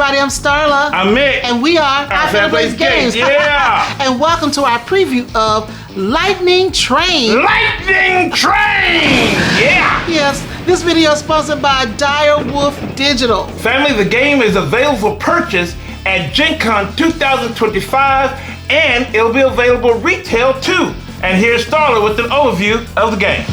everybody, I'm Starla. I'm Mick. And we are Our Family's Games. Yeah. And welcome to our preview of Lightning Train. Lightning Train! Yeah! Yes, this video is sponsored by Dire Wolf Digital. Family, the game is available for purchase at Gen Con 2025, and it'll be available retail too. And here's Starla with an overview of the game.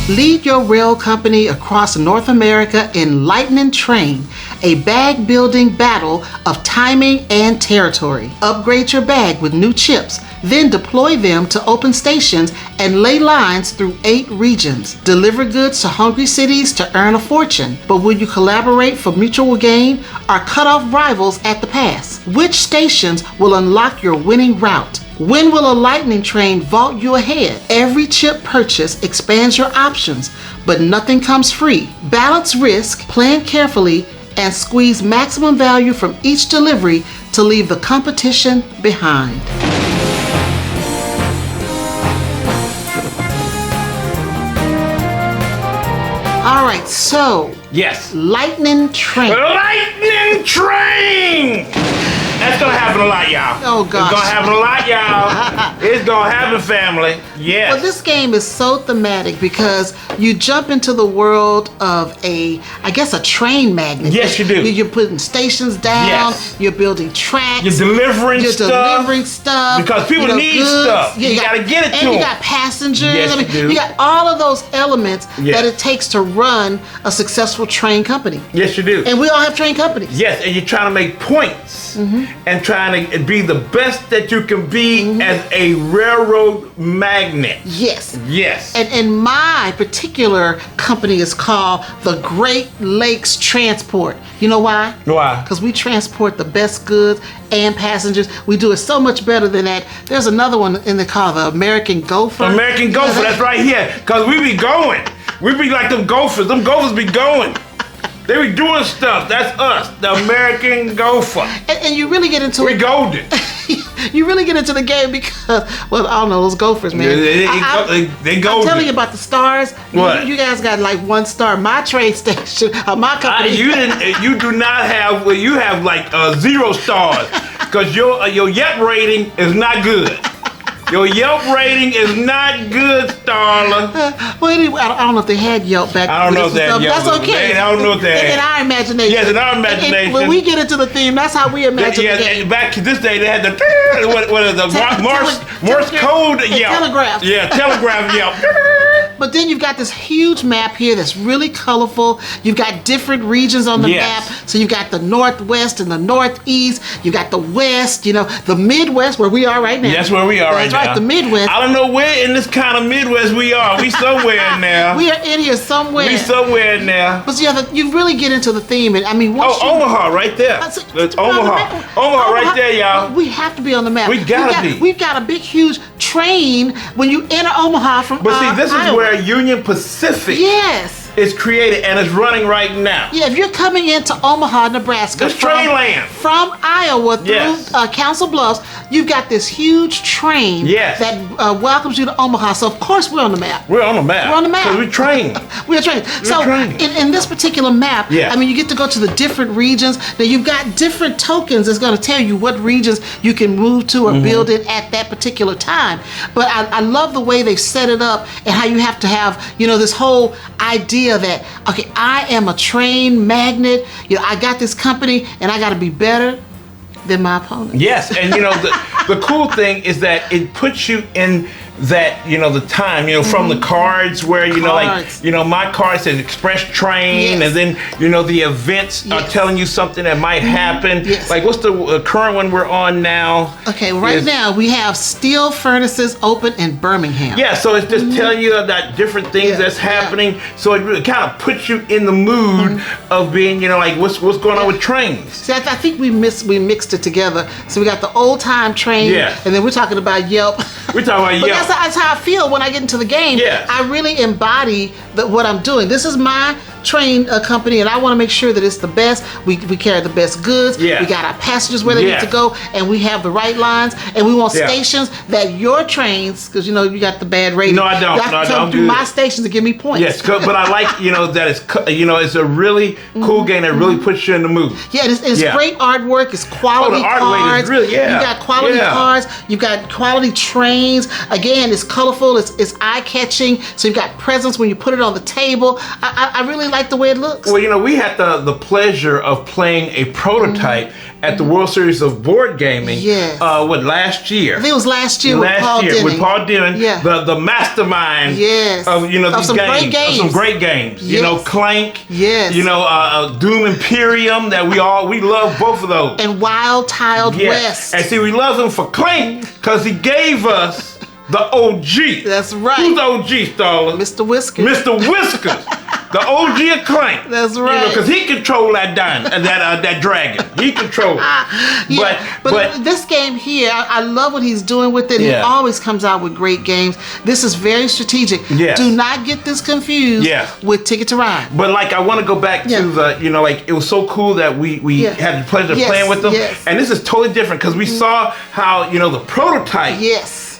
Lead your rail company across North America in Lightning Train, a bag building battle of timing and territory. Upgrade your bag with new chips, then deploy them to open stations and lay lines through 8 regions. Deliver goods to hungry cities to earn a fortune. But will you collaborate for mutual gain or cut off rivals at the pass? Which stations will unlock your winning route? When will a lightning train vault you ahead? Every chip purchase expands your options, but nothing comes free. Balance risk, plan carefully, and squeeze maximum value from each delivery to leave the competition behind. All right, so Yes. Lightning Train. Lightning Train! That's gonna happen a lot, y'all. Oh, gosh. It's gonna happen a lot, y'all. It's gonna happen, family. Yes. Well, this game is so thematic because you jump into the world of a train magnet. Yes, you do. You're putting stations down. Yes. You're building tracks. You're delivering stuff. Because people need goods. stuff. You gotta get it to them. And you got passengers. Yes, you do. You got all of those elements Yes. that it takes to run a successful train company. Yes, you do. And we all have train companies. Yes, and you're trying to make points and trying to be the best that you can be as a railroad magnet. Yes. Yes. And my particular company is called the Great Lakes Transport. You know why? Why? Because we transport the best goods and passengers. We do it so much better than that. There's another one in there called the American Gopher. American Gopher, that's right here. Because we be going. We be like them gophers. Them gophers be going. They be doing stuff. That's us, the American Gopher. And you really get into We it. golden. You really get into the game because, well, I don't know, those gophers, man. They I'm golden. telling you about the stars. What? You guys got like 1 star. My train station, my company. You do not have. Well, you have like 0 stars because your Yelp rating is not good. Your Yelp rating is not good, Starla. Well, anyway, I don't know if they had Yelp back then. I don't know if they had Yelp. That's okay. I don't know if they had. In our imagination. Yes, in our imagination. And when we get into the theme, that's how we imagine the game. Back to this day, they had the what is the Morse code Yelp. Telegraph. Yeah, telegraph Yelp. But then you've got this huge map here that's really colorful. You've got different regions on the map. So you've got the Northwest and the Northeast. You've got the West, the Midwest, where we are right now. That's where we are right now. That's right, the Midwest. I don't know where in this kind of Midwest we are. We somewhere now. We are in here somewhere. We somewhere now. But you really get into the theme. And I mean, Omaha right there. It's Omaha. Omaha right there, y'all. We have to be on the map. We gotta be. We've got a big, huge train when you enter Omaha from But see, this is Iowa. where Union Pacific is created and it's running right now. Yeah, if you're coming into Omaha, Nebraska, This train land. from Iowa through Council Bluffs, you've got this huge train that welcomes you to Omaha. So of course we're on the map. We're on the map. We're on the map. Because we train. We're trained. So in this particular map, I mean, you get to go to the different regions. Now you've got different tokens that's going to tell you what regions you can move to or build in at that particular time. But I love the way they've set it up and how you have to have, this whole idea that, okay, I am a train magnet. I got this company and I got to be better than my opponent. Yes, and the cool thing is that it puts you in that the time from the cards where my card says express train and then the events are telling you something that might happen. Like what's the current one we're on now? Okay, right now we have steel furnaces open in Birmingham. Yeah, so it's just telling you about different things that's happening. So it really kind of puts you in the mood of being like what's going on with trains. See, I think we mixed it together. So we got the old time train and then we're talking about Yelp. We're talking about Yelp. That's how I feel when I get into the game. Yeah. I really embody what I'm doing. This is my train company, and I want to make sure that it's the best. We carry the best goods. Yeah. We got our passengers where they need to go, and we have the right lines, and we want stations that your trains, because you know you got the bad rating. No, I don't. You have to come through my stations to give me points. Yes, but I like that it's a really cool game that really puts you in the mood. Yeah, it's great artwork. It's quality the art cards. is really, You got quality cards. You got quality trains. Again, it's colorful. It's eye catching. So you got presence when you put it on the table. I really like the way it looks. Well, we had the pleasure of playing a prototype at the World Series of Board Gaming. Yes. Last year? I think it was last year with Paul Dennen. With Paul Dennen, the mastermind of these some games. Great games. Of some great games. Yes. Clank. Yes. Dune Imperium that we love both of those. And Wild Tiled West. And see, we love him for Clank because he gave us the OG. That's right. Who's the OG, Starla? Mr. Whiskers. Mr. Whiskers. The OG of Clank. That's right. Because he controlled that that dragon. He controlled it. But this game here, I love what he's doing with it. Yeah. He always comes out with great games. This is very strategic. Yes. Do not get this confused with Ticket to Ride. But I want to go back to the, it was so cool that we had the pleasure of playing with them. Yes. And this is totally different because we saw how, the prototype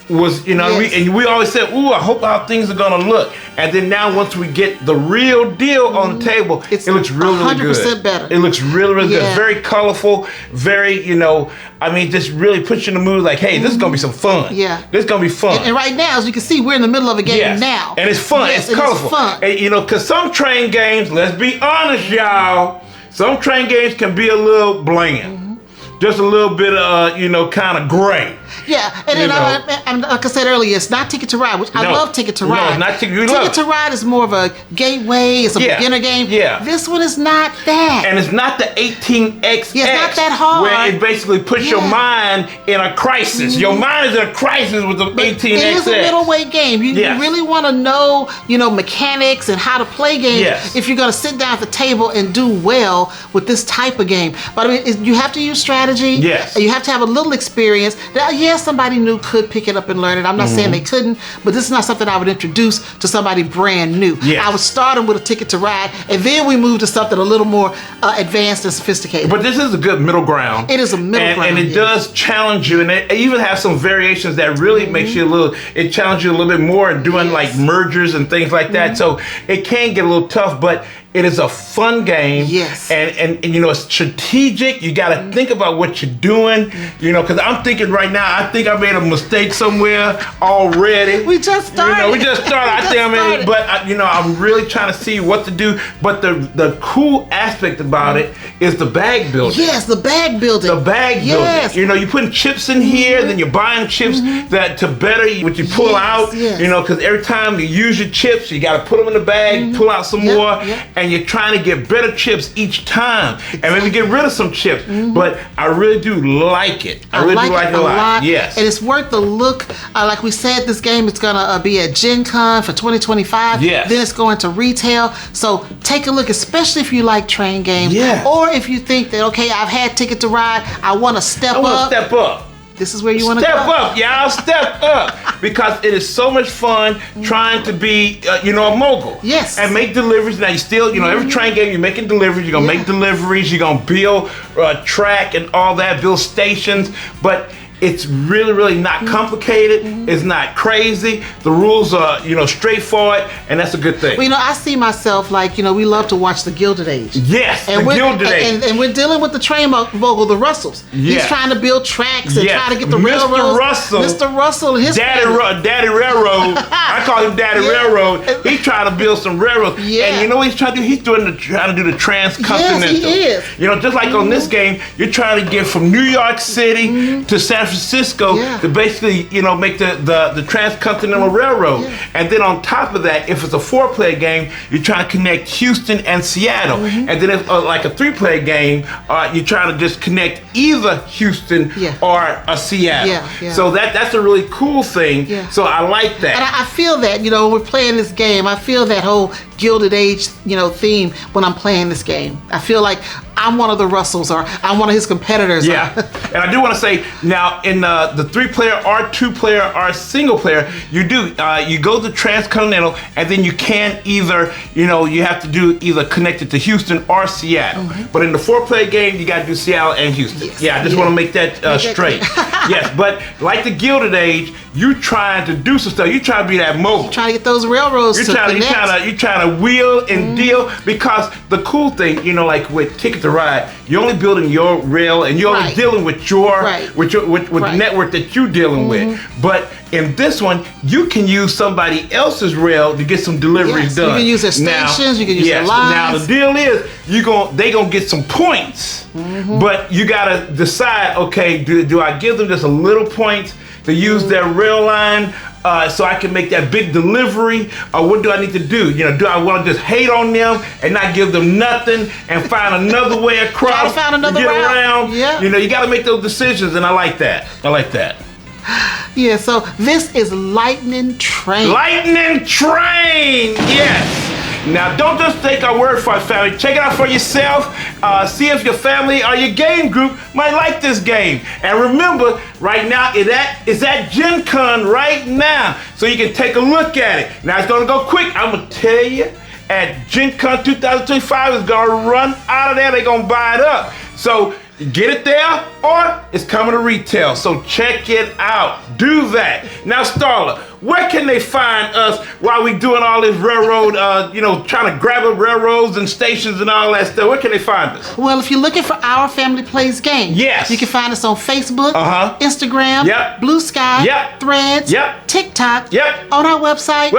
was, we always said, ooh, I hope how things are going to look. And then now once we get the real deal on the table, it looks really, really good. 100% better. It looks really, really good. Very colorful, very, just really puts you in the mood like, hey, this is going to be some fun. Yeah. This is going to be fun. And right now, as you can see, we're in the middle of a game now. And it's fun. It's colorful. It's fun. And, because some train games, let's be honest, y'all, some train games can be a little bland. Just a little bit of, kind of gray. Yeah, and then like I said earlier, it's not Ticket to Ride, which I love Ticket to Ride. No, it's not Ticket to Ride is more of a gateway, it's a beginner game. Yeah. This one is not that. And it's not the 18XX. Yeah, it's not that hard. Where it basically puts your mind in a crisis. Your mind is in a crisis with the 18XX. It is a middleweight game. You really want to know, mechanics and how to play games if you're going to sit down at the table and do well with this type of game. But I mean, you have to use strategy. Yes. And you have to have a little experience. Now, somebody new could pick it up and learn it. I'm not saying they couldn't, but this is not something I would introduce to somebody brand new. Yes. I would start them with a Ticket to Ride, and then we move to something a little more advanced and sophisticated. But this is a good middle ground. It is a middle ground. And it does challenge you, and it even has some variations that really makes you it challenges you a little bit more in doing like mergers and things like that. So it can get a little tough, but it is a fun game. Yes. And it's strategic. You got to think about what you're doing, because I'm thinking right now, I think I made a mistake somewhere already. We just started. We just started. But I'm really trying to see what to do. But the cool aspect about it is the bag building. Yes, the bag building. The bag building. You're putting chips in here, then you're buying chips that to better what you pull out. Yes. Because every time you use your chips, you got to put them in the bag, pull out some more, and you're trying to get better chips each time, and maybe get rid of some chips. But I really do like it. I really do like it a lot. Yes. And it's worth the look. Like we said, this game is going to be at Gen Con for 2025. Yes. Then it's going to retail. So take a look, especially if you like train games. Yes. Or if you think that, okay, I've had Ticket to Ride, I want to step up. This is where you want to go. Step up, y'all. Step up. Because it is so much fun trying to be, a mogul. Yes. And make deliveries. Now, you still, every train game, you're making deliveries. You're going to make deliveries. You're going to build track and all that, build stations. But it's really, really not complicated. It's not crazy. The rules are, straightforward, and that's a good thing. Well, I see myself like, we love to watch the Gilded Age. Yes, and the Gilded Age. And we're dealing with the train mogul, the Russells. Yes. He's trying to build tracks and trying to get the railroads. Mr. Russell, his Daddy Railroad. I call him Daddy Railroad. He's trying to build some railroads. Yeah. And you know what he's trying to do? He's trying to do the transcontinental. Yes, he is. Just like on this game, you're trying to get from New York City to San Francisco to basically, make the transcontinental railroad. Yeah. And then on top of that, if it's a 4-player game, you're trying to connect Houston and Seattle. And then if like a 3-player game, you're trying to just connect either Houston or Seattle. Yeah. So that's a really cool thing. Yeah. So I like that. And I feel that, when we're playing this game, I feel that whole Gilded Age, theme when I'm playing this game. I feel like I'm one of the Russells, or I'm one of his competitors. Yeah, and I do want to say now in the 3-player or 2-player or single player, you go to Transcontinental, and then you can either you have to do either connected to Houston or Seattle. But in the 4-player game, you got to do Seattle and Houston. Yes. Yeah, I just want to make that straight. Yes, but like the Gilded Age, you trying to do some stuff. You trying to be that mobile. Trying to get those railroads You're trying to wheel and deal, because the cool thing, like with Ticket to Ride, you're only building your rail and you're only dealing with your with the network that you're dealing with. But in this one, you can use somebody else's rail to get some deliveries done. You can use their stations, you can use their lines. Now the deal is they gonna get some points, but you gotta decide, okay, do I give them just a little points to use their rail line so I can make that big delivery, or what do I need to do? Do I want to just hate on them and not give them nothing and find another way across to get around? Yeah. You got to make those decisions, and I like that. Yeah, so this is Lightning Train. Lightning Train, yes. Now, don't just take our word for it, family. Check it out for yourself. See if your family or your game group might like this game. And remember, right now, it's at Gen Con right now. So you can take a look at it. Now, it's going to go quick. I'm going to tell you, at Gen Con 2025, it's going to run out of there. They're going to buy it up. So get it there, or it's coming to retail. So check it out. Do that. Now, Starla, where can they find us while we doing all this railroad, trying to grab up railroads and stations and all that stuff? Where can they find us? Well, if you're looking for Our Family Plays Games, yes, you can find us on Facebook, Instagram, Blue Sky, Threads, TikTok, on our website,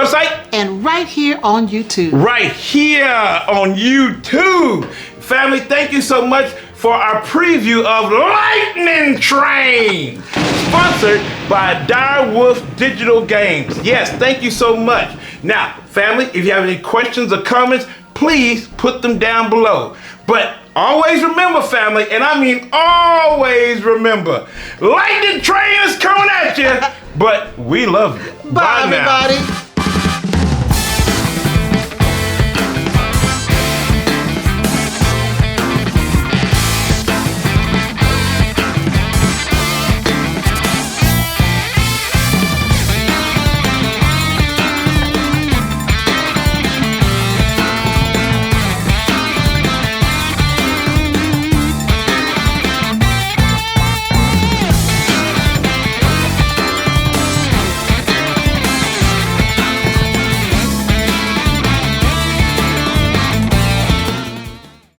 and right here on YouTube. Right here on YouTube. Family, thank you so much for our preview of Lightning Train, sponsored by Dire Wolf Digital Games. Yes, thank you so much. Now, family, if you have any questions or comments, please put them down below. But always remember, family, and I mean always remember, Lightning Train is coming at you, but we love you. Bye, everybody.